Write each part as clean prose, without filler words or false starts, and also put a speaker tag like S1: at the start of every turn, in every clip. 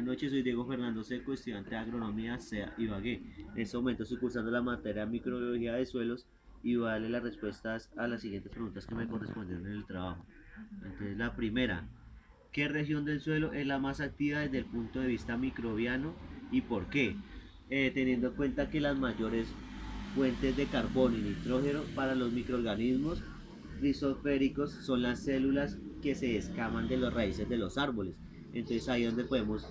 S1: Buenas noches, soy Diego Fernando Seco, estudiante de Agronomía CEA Ibagué. En este momento estoy cursando la materia de Microbiología de Suelos y voy a darle las respuestas a las siguientes preguntas que me correspondieron en el trabajo. Entonces, la primera, ¿qué región del suelo es la más activa desde el punto de vista microbiano y por qué? Teniendo en cuenta que las mayores fuentes de carbono y nitrógeno para los microorganismos rizosféricos son las células que se escaman de las raíces de los árboles. Entonces ahí es donde podemos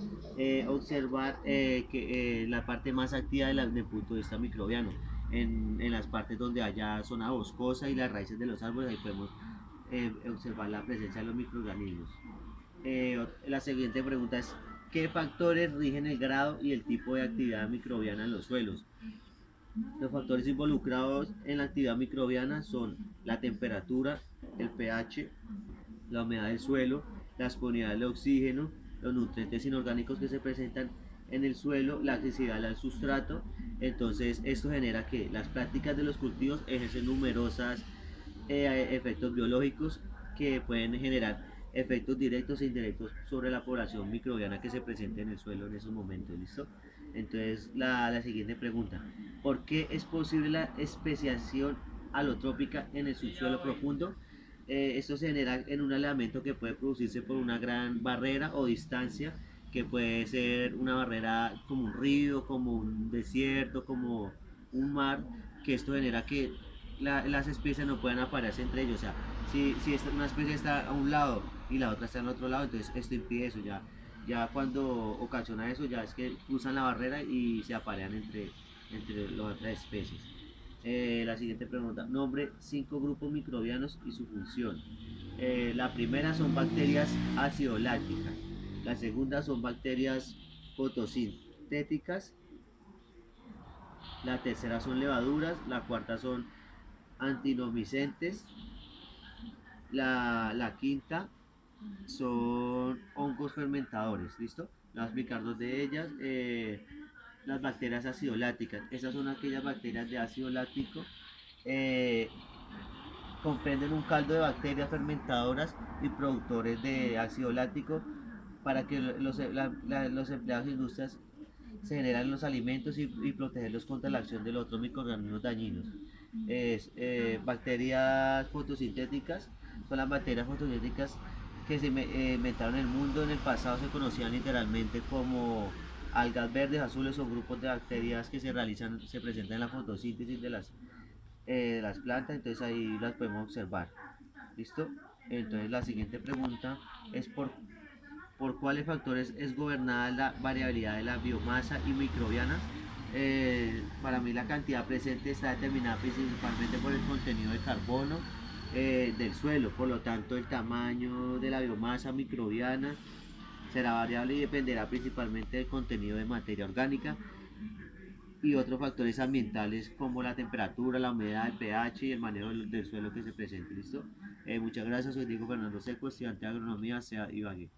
S1: observar que la parte más activa del punto de vista microbiano. En las partes donde haya zona boscosa y las raíces de los árboles, ahí podemos observar la presencia de los microorganismos. La siguiente pregunta es, ¿qué factores rigen el grado y el tipo de actividad microbiana en los suelos? Los factores involucrados en la actividad microbiana son la temperatura, el pH, la humedad del suelo, la disponibilidad de oxígeno, los nutrientes inorgánicos que se presentan en el suelo, la accesibilidad al sustrato. Entonces esto genera que las prácticas de los cultivos ejercen numerosas efectos biológicos que pueden generar efectos directos e indirectos sobre la población microbiana que se presenta en el suelo en esos momentos. ¿Listo? Entonces la siguiente pregunta, ¿por qué es posible la especiación alotrópica en el subsuelo profundo? Esto se genera en un elemento que puede producirse por una gran barrera o distancia, que puede ser una barrera como un río, como un desierto, como un mar, que esto genera que las especies no puedan aparearse entre ellos. O sea, si una especie está a un lado y la otra está al otro lado, entonces esto impide eso. Ya cuando ocasiona eso, ya es que cruzan la barrera y se aparean entre las otras especies. La siguiente pregunta, nombre 5 grupos microbianos y su función. La primera son bacterias acidolácticas, la segunda son bacterias fotosintéticas, la tercera son levaduras, la cuarta son antinomicentes, la quinta son hongos fermentadores, ¿listo? Voy a explicar dos de ellas. Las bacterias acidolácticas, esas son aquellas bacterias de ácido láctico, eh, comprenden un caldo de bacterias fermentadoras y productores de ácido láctico para que los empleados de industrias se generan los alimentos y protegerlos contra la acción de los otros microorganismos dañinos. Bacterias fotosintéticas son las bacterias fotosintéticas que se inventaron en el mundo. En el pasado se conocían literalmente como algas verdes, azules o grupos de bacterias que se presentan en la fotosíntesis de las plantas, entonces ahí las podemos observar. ¿Listo? Entonces la siguiente pregunta es por cuáles factores es gobernada la variabilidad de la biomasa y microbiana. Para mí la cantidad presente está determinada principalmente por el contenido de carbono del suelo, por lo tanto el tamaño de la biomasa microbiana será variable y dependerá principalmente del contenido de materia orgánica y otros factores ambientales como la temperatura, la humedad, el pH y el manejo del suelo que se presente. ¿Listo? Muchas gracias, soy Diego Fernando Seco, estudiante de agronomía, sea Ibagué.